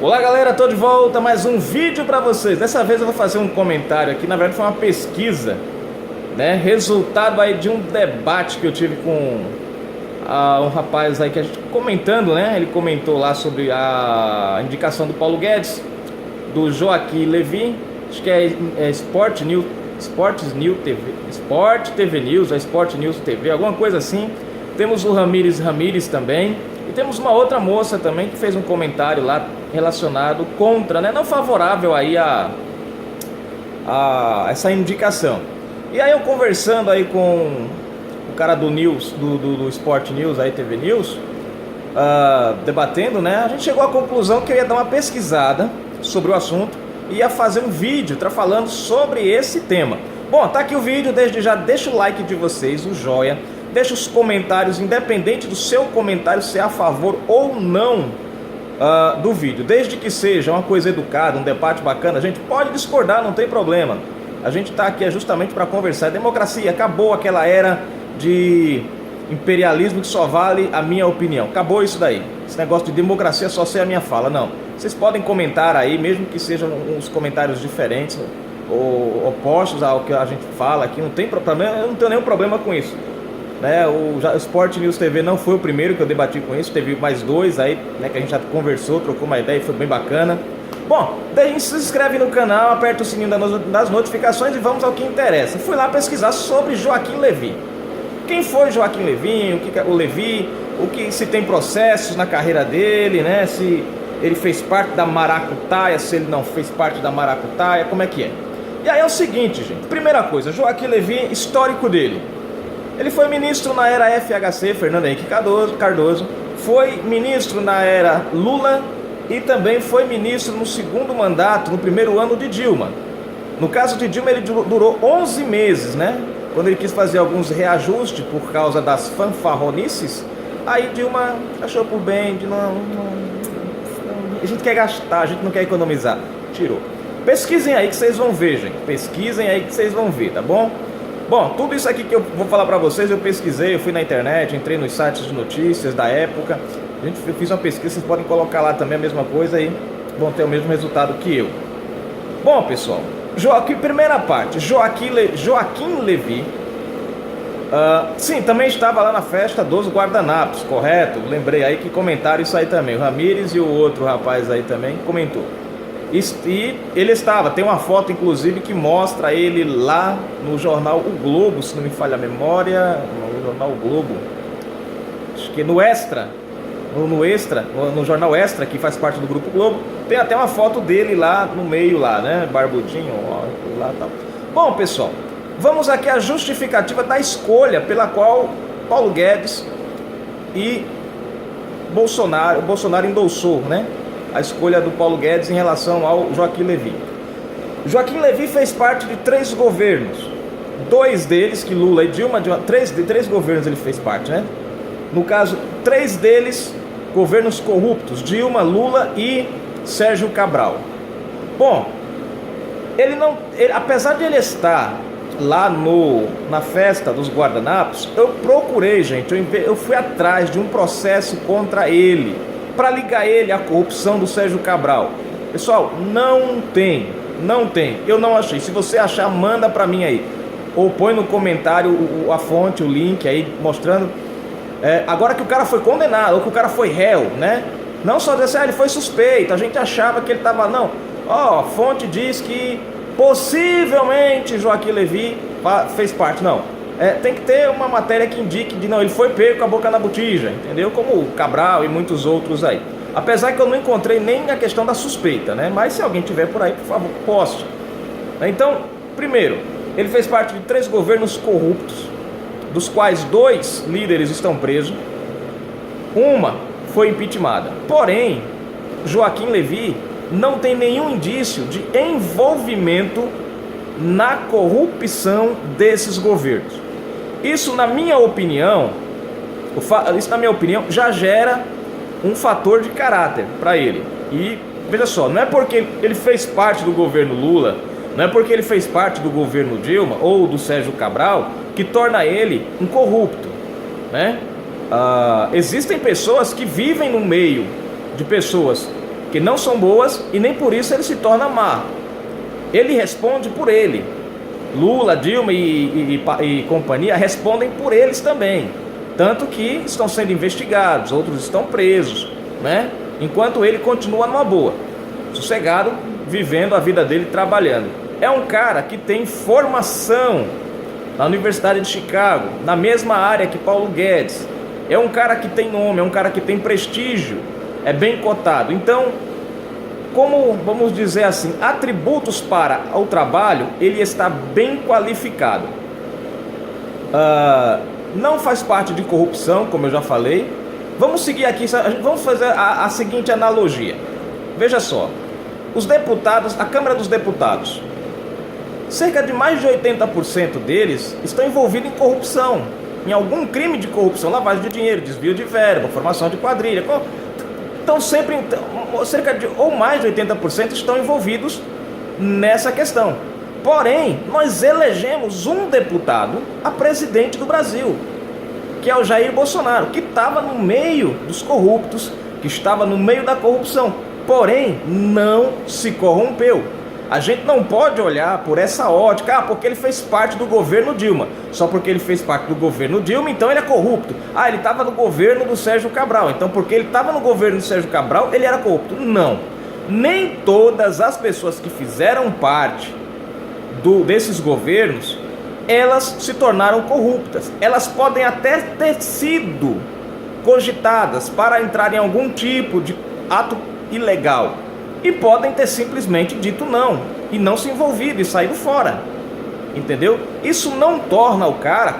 Olá galera, tô de volta, mais um vídeo pra vocês. Dessa vez eu vou fazer um comentário aqui, na verdade foi uma pesquisa, né? Resultado aí de um debate que eu tive com um rapaz aí que a gente comentando, né? Ele comentou lá sobre a indicação do Paulo Guedes, do Joaquim Levy, acho que é Sport TV News, Sport News TV, alguma coisa assim. Temos o Ramírez também. E temos uma outra moça também que fez um comentário lá relacionado contra, né, não favorável aí a essa indicação. E aí eu conversando aí com o cara do News, do Sport News, aí TV News, debatendo, né, a gente chegou à conclusão que eu ia dar uma pesquisada sobre o assunto e ia fazer um vídeo falando sobre esse tema. Bom, tá aqui o vídeo, desde já deixa o like de vocês, o joia. Deixa os comentários, independente do seu comentário ser a favor ou não do vídeo. Desde que seja uma coisa educada, um debate bacana, a gente pode discordar, não tem problema. A gente está aqui justamente para conversar. Democracia, acabou aquela era de imperialismo que só vale a minha opinião. Acabou isso daí. Esse negócio de democracia só ser a minha fala. Não. Vocês podem comentar aí, mesmo que sejam uns comentários diferentes ou opostos ao que a gente fala aqui. Não tem problema, eu não tenho nenhum problema com isso. Né, o Sport News TV não foi o primeiro que eu debati com isso, teve mais dois aí, né, que a gente já conversou, trocou uma ideia e foi bem bacana. Bom, daí se inscreve no canal, aperta o sininho das notificações e vamos ao que interessa. Fui lá pesquisar sobre Joaquim Levy. Quem foi Joaquim Levy, o Levy, se tem processos na carreira dele, né, se ele fez parte da maracutaia, se ele não fez parte da maracutaia, como é que é. E aí é o seguinte, gente, primeira coisa, Joaquim Levy, histórico dele. Ele foi ministro na era FHC, Fernando Henrique Cardoso, foi ministro na era Lula e também foi ministro no segundo mandato, no primeiro ano de Dilma. No caso de Dilma, ele durou 11 meses, né? Quando ele quis fazer alguns reajustes por causa das fanfarronices, aí Dilma achou por bem de a gente quer gastar, a gente não quer economizar, tirou. Pesquisem aí que vocês vão ver, gente. Pesquisem aí que vocês vão ver, tá bom? Bom, tudo isso aqui que eu vou falar pra vocês, eu pesquisei, eu fui na internet, entrei nos sites de notícias da época. Eu fiz uma pesquisa, vocês podem colocar lá também a mesma coisa e vão ter o mesmo resultado que eu. Bom, pessoal, primeira parte, Joaquim Levy, sim, também estava lá na festa dos guardanapos, correto? Lembrei aí que comentaram isso aí também, o Ramírez e o outro rapaz aí também comentou. E ele tem uma foto inclusive que mostra ele lá no jornal O Globo, se não me falha a memória, no jornal O Globo, acho que no jornal Extra, que faz parte do Grupo Globo, tem até uma foto dele lá no meio lá, né, barbudinho, ó, lá tal. Bom, pessoal, vamos aqui à justificativa da escolha pela qual Paulo Guedes e Bolsonaro endossou, né? A escolha do Paulo Guedes em relação ao Joaquim Levy. Joaquim Levy fez parte de 3 governos. 2 deles, que Lula e Dilma, de 3 governos ele fez parte, né? No caso, 3 deles, governos corruptos, Dilma, Lula e Sérgio Cabral. Bom, apesar de ele estar lá na festa dos guardanapos, eu procurei, gente, eu fui atrás de um processo contra ele, para ligar ele à corrupção do Sérgio Cabral. Pessoal, não tem, eu não achei. Se você achar, manda para mim aí, ou põe no comentário a fonte, o link aí, mostrando, agora que o cara foi condenado, ou que o cara foi réu, né, não só dizer assim, ele foi suspeito, a gente achava que ele estava, não, a fonte diz que possivelmente Joaquim Levy fez parte, não. Tem que ter uma matéria que indique de não, ele foi pego com a boca na botija, entendeu? Como o Cabral e muitos outros aí. Apesar que eu não encontrei nem a questão da suspeita, né? Mas se alguém tiver por aí, por favor, poste. Então, primeiro, ele fez parte de 3 governos corruptos, dos quais 2 líderes estão presos, uma foi impeachmentada. Porém, Joaquim Levy não tem nenhum indício de envolvimento na corrupção desses governos. Isso na minha opinião, já gera um fator de caráter para ele. E veja só, não é porque ele fez parte do governo Lula, não é porque ele fez parte do governo Dilma ou do Sérgio Cabral que torna ele um corrupto, né? Existem pessoas que vivem no meio de pessoas que não são boas e nem por isso ele se torna má. Ele responde por ele. Lula, Dilma e companhia respondem por eles também. Tanto que estão sendo investigados, outros estão presos, né? Enquanto ele continua numa boa, sossegado, vivendo a vida dele, trabalhando. É um cara que tem formação na Universidade de Chicago, na mesma área que Paulo Guedes. É um cara que tem nome, é um cara que tem prestígio, é bem cotado. Então, como, vamos dizer assim, atributos para o trabalho, ele está bem qualificado. Não faz parte de corrupção, como eu já falei. Vamos seguir aqui, vamos fazer a seguinte analogia. Veja só, os deputados, a Câmara dos Deputados, cerca de mais de 80% deles estão envolvidos em corrupção, em algum crime de corrupção, lavagem de dinheiro, desvio de verba, formação de quadrilha. Então sempre, cerca de ou mais de 80% estão envolvidos nessa questão. Porém, nós elegemos um deputado a presidente do Brasil, que é o Jair Bolsonaro, que estava no meio dos corruptos, que estava no meio da corrupção, porém não se corrompeu. A gente não pode olhar por essa ótica, porque ele fez parte do governo Dilma. Só porque ele fez parte do governo Dilma, então ele é corrupto. Ele estava no governo do Sérgio Cabral, então porque ele estava no governo do Sérgio Cabral, ele era corrupto. Não. Nem todas as pessoas que fizeram parte desses governos, elas se tornaram corruptas. Elas podem até ter sido cogitadas para entrar em algum tipo de ato ilegal. E podem ter simplesmente dito não, e não se envolvido, e saído fora, entendeu? Isso não torna o cara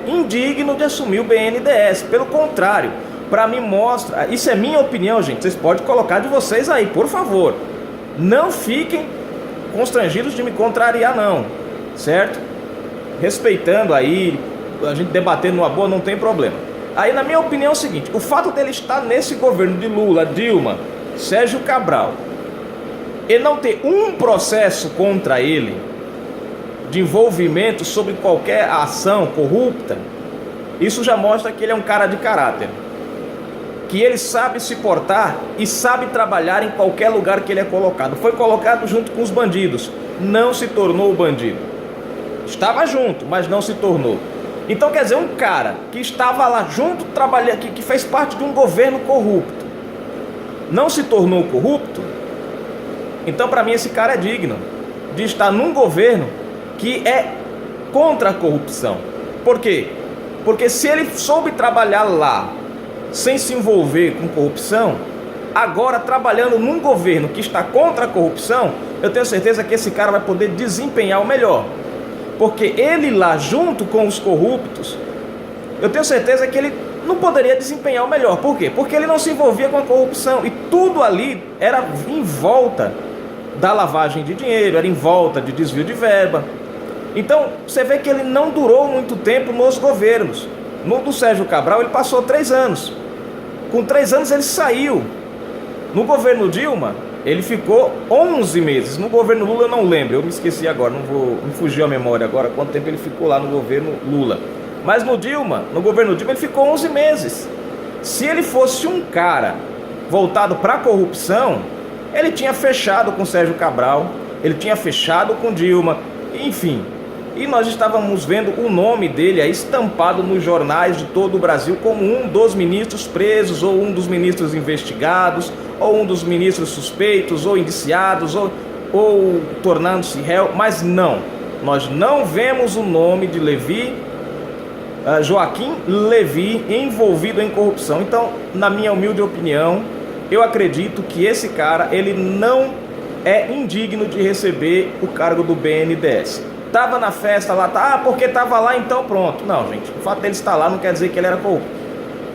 indigno de assumir o BNDES, pelo contrário, para mim mostra, isso é minha opinião, gente, vocês podem colocar de vocês aí, por favor, não fiquem constrangidos de me contrariar não, certo? Respeitando aí, a gente debatendo numa boa, não tem problema. Aí na minha opinião é o seguinte, o fato dele estar nesse governo de Lula, Dilma, Sérgio Cabral, e não ter um processo contra ele de envolvimento sobre qualquer ação corrupta, isso já mostra que ele é um cara de caráter, que ele sabe se portar e sabe trabalhar em qualquer lugar que ele é colocado. Foi colocado junto com os bandidos, não se tornou bandido, estava junto, mas não se tornou. Então quer dizer, um cara que estava lá junto, trabalhando, que fez parte de um governo corrupto, não se tornou corrupto. Então para mim esse cara é digno de estar num governo que é contra a corrupção. Por quê? Porque se ele soube trabalhar lá sem se envolver com corrupção, agora trabalhando num governo que está contra a corrupção, eu tenho certeza que esse cara vai poder desempenhar o melhor. Porque ele lá junto com os corruptos, eu tenho certeza que ele não poderia desempenhar o melhor. Por quê? Porque ele não se envolvia com a corrupção, e tudo ali era em volta da lavagem de dinheiro, era em volta de desvio de verba. Então você vê que ele não durou muito tempo nos governos. No do Sérgio Cabral ele passou 3 anos, com 3 anos ele saiu. No governo Dilma ele ficou 11 meses, no governo Lula eu não lembro, eu me esqueci agora, me fugiu a memória agora quanto tempo ele ficou lá no governo Lula. Mas no governo Dilma ele ficou 11 meses. Se ele fosse um cara voltado para a corrupção, ele tinha fechado com Sérgio Cabral, ele tinha fechado com Dilma, enfim. E nós estávamos vendo o nome dele aí estampado nos jornais de todo o Brasil como um dos ministros presos, ou um dos ministros investigados, ou um dos ministros suspeitos, ou indiciados, ou tornando-se réu. Mas não, nós não vemos o nome de Joaquim Levy envolvido em corrupção. Então, na minha humilde opinião, eu acredito que esse cara, ele não é indigno de receber o cargo do BNDES. Tava na festa lá, porque tava lá, então pronto. Não, gente, o fato dele estar lá não quer dizer que ele era corrupto.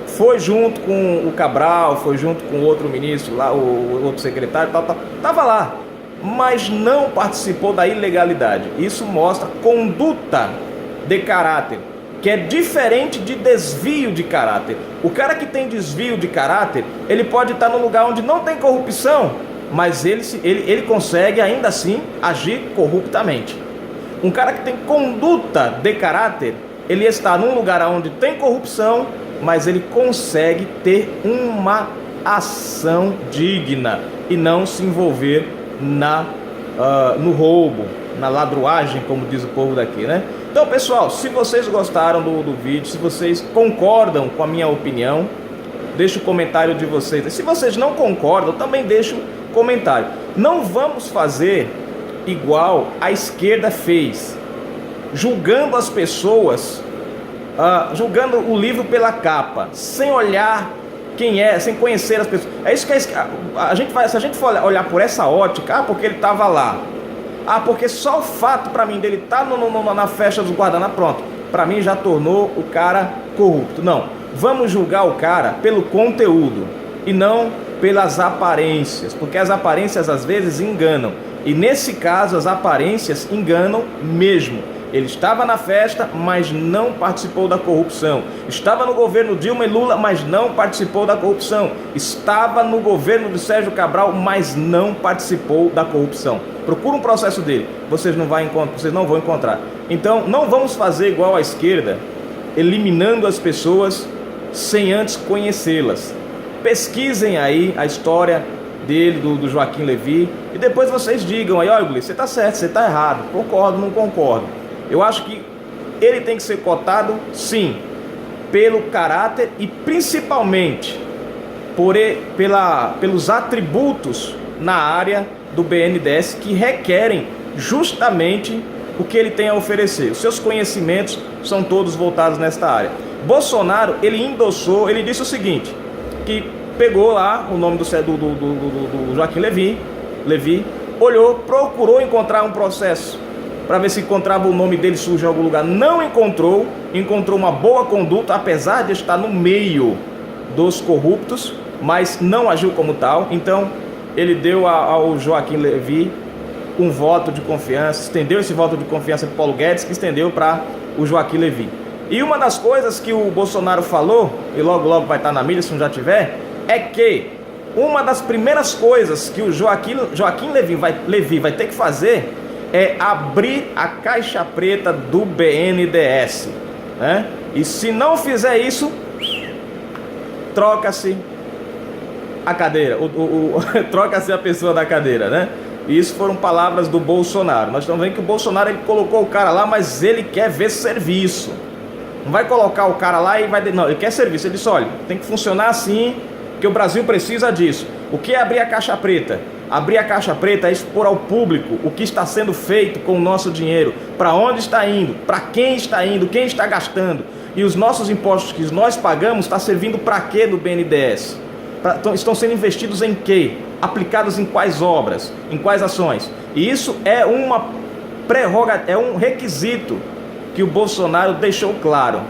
Foi junto com o Cabral, foi junto com outro ministro lá, o outro secretário, tava lá, mas não participou da ilegalidade. Isso mostra conduta de caráter, que é diferente de desvio de caráter. O cara que tem desvio de caráter, ele pode estar num lugar onde não tem corrupção, mas ele consegue ainda assim agir corruptamente. Um cara que tem conduta de caráter, ele está num lugar onde tem corrupção, mas ele consegue ter uma ação digna e não se envolver no roubo, na ladruagem, como diz o povo daqui, né? Então, pessoal, se vocês gostaram do vídeo, se vocês concordam com a minha opinião, deixa o comentário de vocês. E se vocês não concordam, também deixa o comentário. Não vamos fazer igual a esquerda fez, julgando as pessoas, julgando o livro pela capa, sem olhar quem é, sem conhecer as pessoas. É isso que a gente vai, se a gente for olhar por essa ótica, porque ele estava lá, porque só o fato para mim dele estar na festa dos guardanapos, pronto, para mim já tornou o cara corrupto. Não, vamos julgar o cara pelo conteúdo e não pelas aparências, porque as aparências às vezes enganam, e nesse caso as aparências enganam mesmo. Ele estava na festa, mas não participou da corrupção. Estava no governo Dilma e Lula, mas não participou da corrupção. Estava no governo de Sérgio Cabral, mas não participou da corrupção. Procura um processo dele, vocês não vão encontrar. Então, não vamos fazer igual à esquerda, eliminando as pessoas sem antes conhecê-las. Pesquisem aí a história dele, do Joaquim Levy, e depois vocês digam aí, olha, você está certo, você está errado, concordo, não concordo. Eu acho que ele tem que ser cotado, sim, pelo caráter e principalmente pelos atributos na área do BNDES que requerem justamente o que ele tem a oferecer. Os seus conhecimentos são todos voltados nesta área. Bolsonaro, ele endossou, ele disse o seguinte, que pegou lá o nome do Joaquim Levy, olhou, procurou encontrar um processo para ver se encontrava o nome dele sujo em algum lugar. Não encontrou, encontrou uma boa conduta, apesar de estar no meio dos corruptos, mas não agiu como tal. Então, ele deu ao Joaquim Levy um voto de confiança, estendeu esse voto de confiança para Paulo Guedes, que estendeu para o Joaquim Levy. E uma das coisas que o Bolsonaro falou, e logo vai estar na mídia se não já tiver, é que uma das primeiras coisas que o Joaquim Levy vai ter que fazer é abrir a caixa preta do BNDES, né? E se não fizer isso, troca-se a cadeira, troca-se a pessoa da cadeira, né? E isso foram palavras do Bolsonaro. Nós estamos vendo que o Bolsonaro, ele colocou o cara lá, mas ele quer ver serviço. Não vai colocar o cara lá e vai... Não, ele quer serviço. Ele disse, olha, tem que funcionar assim, que o Brasil precisa disso. O que é abrir a caixa preta? Abrir a caixa preta é expor ao público o que está sendo feito com o nosso dinheiro, para onde está indo, para quem está indo, quem está gastando. E os nossos impostos que nós pagamos está servindo para quê no BNDES? Estão sendo investidos em quê? Aplicados em quais obras, em quais ações? E isso é uma prerrogativa, é um requisito que o Bolsonaro deixou claro,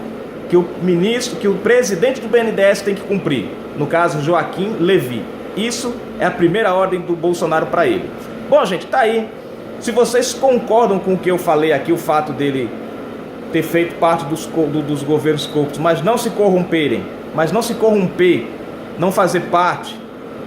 que o presidente do BNDES tem que cumprir, no caso Joaquim Levy. Isso é a primeira ordem do Bolsonaro para ele. Bom, gente, tá aí. Se vocês concordam com o que eu falei aqui, o fato dele ter feito parte dos governos corruptos, mas não se corromper, não fazer parte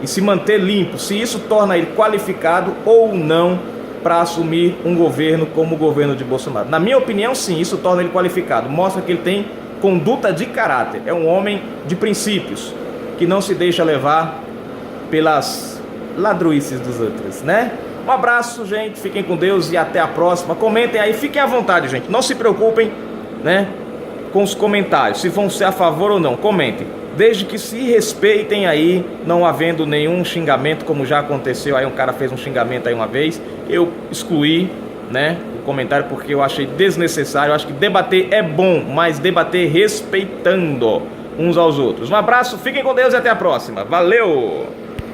e se manter limpo, se isso torna ele qualificado ou não para assumir um governo como o governo de Bolsonaro. Na minha opinião, sim, isso torna ele qualificado. Mostra que ele tem conduta de caráter. É um homem de princípios, que não se deixa levar pelas ladruices dos outros, né? Um abraço, gente, fiquem com Deus e até a próxima. Comentem aí, fiquem à vontade, gente, não se preocupem, né, com os comentários, se vão ser a favor ou não, comentem, desde que se respeitem aí, não havendo nenhum xingamento, como já aconteceu aí, um cara fez um xingamento aí uma vez, eu excluí, né, o comentário porque eu achei desnecessário. Eu acho que debater é bom, mas debater respeitando uns aos outros. Um abraço, fiquem com Deus e até a próxima, valeu!